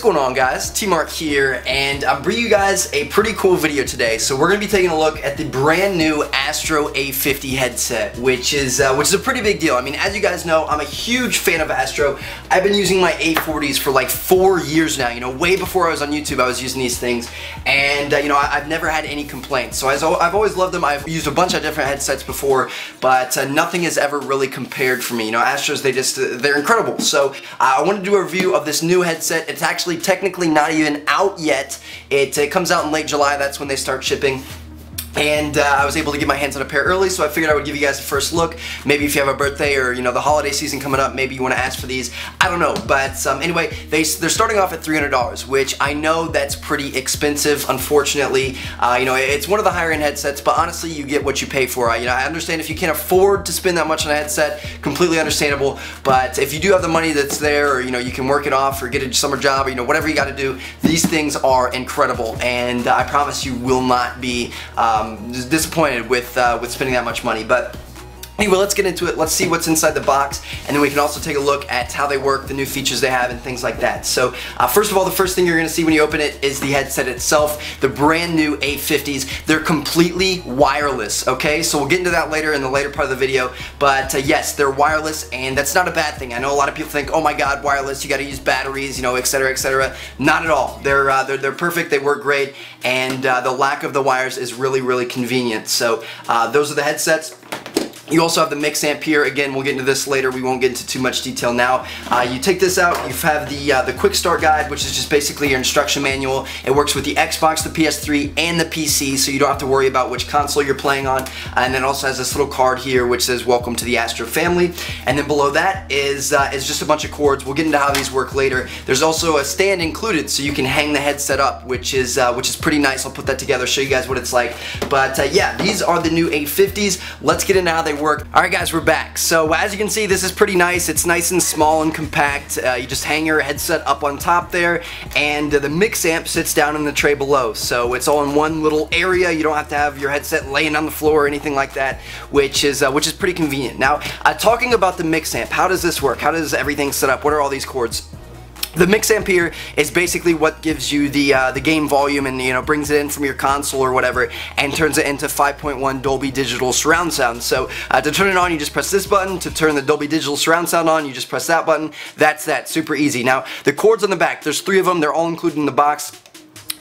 going on, guys? T-Mark here, and I'm bringing you guys a pretty cool video today. So we're going to be taking a look at the brand new Astro A50 headset, which is a pretty big deal. I mean, as you guys know, I'm a huge fan of Astro. I've been using my A40s for like 4 years now. You know, way before I was on YouTube, I was using these things, and you know, I've never had any complaints. So I've always loved them. I've used a bunch of different headsets before, but nothing has ever really compared for me. You know, Astros, they're incredible. So I want to do a review of this new headset. It's actually technically not even out yet. It comes out in late July. That's when they start shipping. And I was able to get my hands on a pair early, so I figured I would give you guys a first look. Maybe if you have a birthday or, you know, the holiday season coming up, maybe you want to ask for these. I don't know, but anyway, they're starting off at $300, which I know that's pretty expensive, unfortunately. You know, it's one of the higher end headsets, but honestly, you get what you pay for. You know, I understand if you can't afford to spend that much on a headset, completely understandable, but if you do have the money that's there, or, you know, you can work it off or get a summer job, or, you know, whatever you got to do, these things are incredible, and I promise you will not be disappointed with spending that much money. But anyway, let's get into it. Let's see what's inside the box, and then we can also take a look at how they work, the new features they have, and things like that. So first of all, the first thing you're going to see when you open it is the headset itself, the brand new A50s. They're completely wireless, okay? So we'll get into that later in the later part of the video, but yes, they're wireless, and that's not a bad thing. I know a lot of people think, oh my god, wireless, you got to use batteries, you know, etc., etc. Not at all. They're perfect. They work great, and the lack of the wires is really convenient. So those are the headsets. You also have the mix amp here. Again, we'll get into this later. We won't get into too much detail now. You take this out, you have the quick start guide, which is just basically your instruction manual. It works with the Xbox, the PS3, and the PC, so you don't have to worry about which console you're playing on. And then also has this little card here which says welcome to the Astro family. And then below that is just a bunch of cords. We'll get into how these work later. There's also a stand included, so you can hang the headset up, which is pretty nice. I'll put that together, show you guys what it's like. But yeah, these are the new A50s. Let's get into how they work. Alright guys, we're back. So as you can see, this is pretty nice. It's nice and small and compact. You just hang your headset up on top there, and the mix amp sits down in the tray below. So it's all in one little area. You don't have to have your headset laying on the floor or anything like that, which is pretty convenient. Now, talking about the mix amp, how does this work? How does everything set up? What are all these cords? The mix amp here is basically what gives you the game volume, and, you know, brings it in from your console or whatever and turns it into 5.1 Dolby Digital surround sound. So to turn it on, you just press this button. To turn the Dolby Digital surround sound on, you just press that button. That's that. Super easy. Now, the cords on the back, there's 3 of them. They're all included in the box.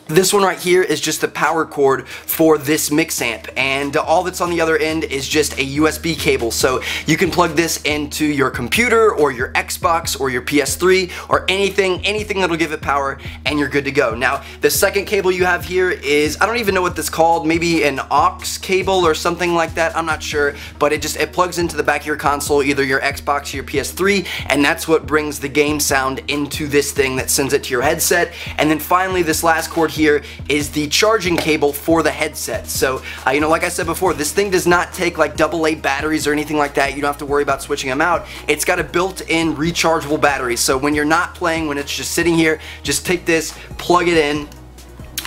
This one right here is just the power cord for this mix amp, and all that's on the other end is just a USB cable. So you can plug this into your computer or your Xbox or your PS3 or anything that'll give it power, and you're good to go. Now, the second cable you have here is, I don't even know what this is called, maybe an aux cable or something like that, I'm not sure, but it plugs into the back of your console, either your Xbox or your PS3, and that's what brings the game sound into this thing that sends it to your headset. And then finally, this last cord here is the charging cable for the headset. So, you know, like I said before, this thing does not take like AA batteries or anything like that. You don't have to worry about switching them out. It's got a built-in rechargeable battery. So when you're not playing, when it's just sitting here, just take this, plug it in,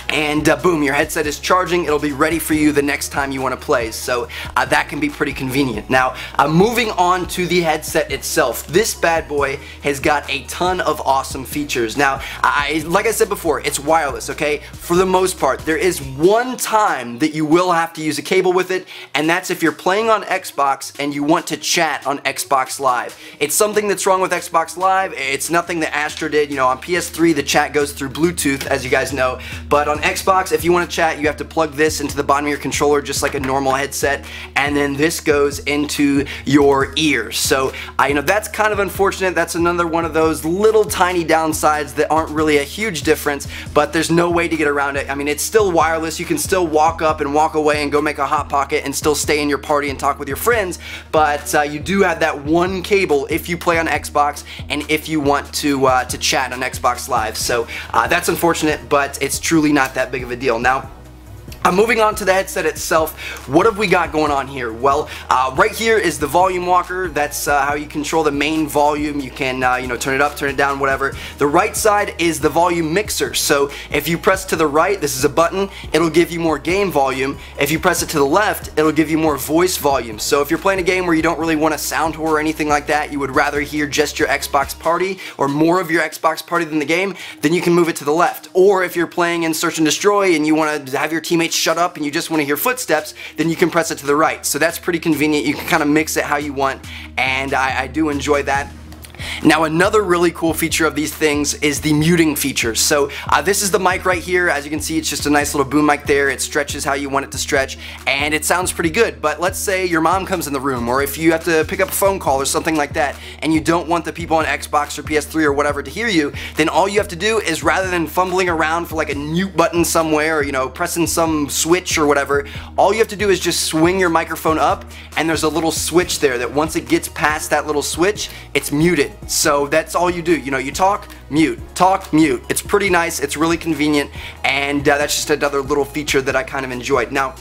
and boom, your headset is charging. It'll be ready for you the next time you want to play. So that can be pretty convenient. Now, moving on to the headset itself. This bad boy has got a ton of awesome features. Now, like I said before, it's wireless, okay? For the most part, there is one time that you will have to use a cable with it, and that's if you're playing on Xbox and you want to chat on Xbox Live. It's something that's wrong with Xbox Live. It's nothing that Astro did. You know, on PS3, the chat goes through Bluetooth, as you guys know, but on Xbox, if you want to chat, you have to plug this into the bottom of your controller just like a normal headset, and then this goes into your ears. So, you know, that's kind of unfortunate. That's another one of those little tiny downsides that aren't really a huge difference, but there's no way to get around it. I mean, it's still wireless. You can still walk up and walk away and go make a hot pocket and still stay in your party and talk with your friends, but you do have that one cable if you play on Xbox and if you want to chat on Xbox Live. So that's unfortunate, but it's truly not that big of a deal. Now, Moving on to the headset itself, what have we got going on here? Well, right here is the volume walker. That's how you control the main volume. You can, you know, turn it up, turn it down, whatever. The right side is the volume mixer. So if you press to the right, this is a button, it'll give you more game volume. If you press it to the left, it'll give you more voice volume. So if you're playing a game where you don't really want a sound whore or anything like that, you would rather hear just your Xbox party or more of your Xbox party than the game, then you can move it to the left. Or if you're playing in Search and Destroy and you want to have your teammates shut up and you just want to hear footsteps, then you can press it to the right. So that's pretty convenient. You can kind of mix it how you want, and I do enjoy that. Now, another really cool feature of these things is the muting feature. So this is the mic right here. As you can see, it's just a nice little boom mic there. It stretches how you want it to stretch, and it sounds pretty good. But let's say your mom comes in the room, or if you have to pick up a phone call or something like that, and you don't want the people on Xbox or PS3 or whatever to hear you, then all you have to do is, rather than fumbling around for like a mute button somewhere, or, you know, pressing some switch or whatever, all you have to do is just swing your microphone up, and there's a little switch there that once it gets past that little switch, it's muted. So that's all you do. You know, you talk, mute, talk, mute. It's pretty nice. It's really convenient, and that's just another little feature that I kind of enjoyed. Now,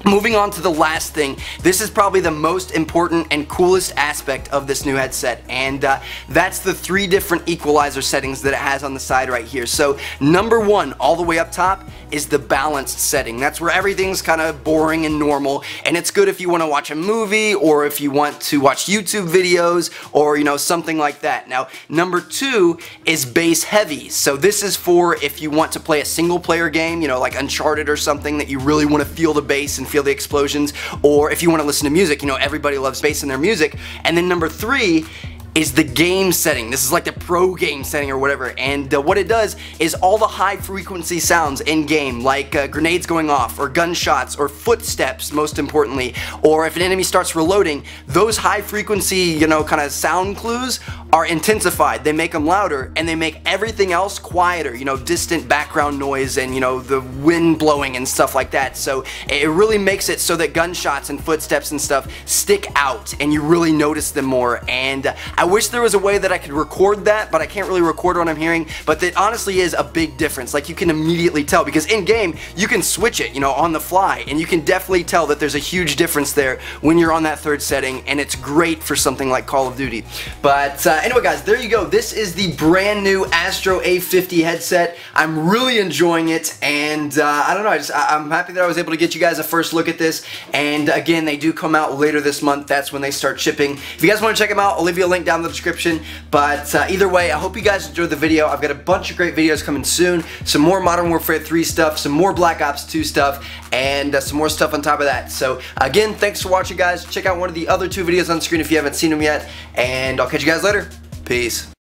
moving on to the last thing, this is probably the most important and coolest aspect of this new headset, and that's the 3 different equalizer settings that it has on the side right here. So number 1, all the way up top, is the balanced setting. That's where everything's kind of boring and normal, and it's good if you want to watch a movie, or if you want to watch YouTube videos, or, you know, something like that. Now, number 2 is bass heavy. So this is for if you want to play a single player game, you know, like Uncharted or something, that you really want to feel the bass and feel the explosions, or if you want to listen to music. You know, everybody loves bass in their music. And then number 3 is the game setting. This is like the pro game setting or whatever, and what it does is all the high frequency sounds in game, like grenades going off, or gunshots, or footsteps, most importantly, or if an enemy starts reloading, those high frequency, you know, kind of sound clues are intensified. They make them louder, and they make everything else quieter, you know, distant background noise, and, you know, the wind blowing and stuff like that. So it really makes it so that gunshots and footsteps and stuff stick out, and you really notice them more. And I wish there was a way that I could record that, but I can't really record what I'm hearing. But that honestly is a big difference. Like, you can immediately tell, because in game you can switch it, you know, on the fly, and you can definitely tell that there's a huge difference there when you're on that 3rd setting, and it's great for something like Call of Duty. But anyway, guys, there you go. This is the brand new Astro A50 headset. I'm really enjoying it, and I don't know, I'm happy that I was able to get you guys a first look at this. And again, they do come out later this month. That's when they start shipping. If you guys want to check them out, I'll leave you a link down in the description. But either way, I hope you guys enjoyed the video. I've got a bunch of great videos coming soon. Some more Modern Warfare 3 stuff, some more Black Ops 2 stuff, and some more stuff on top of that. So again, thanks for watching, guys. Check out one of the other 2 videos on screen if you haven't seen them yet, and I'll catch you guys later. Peace.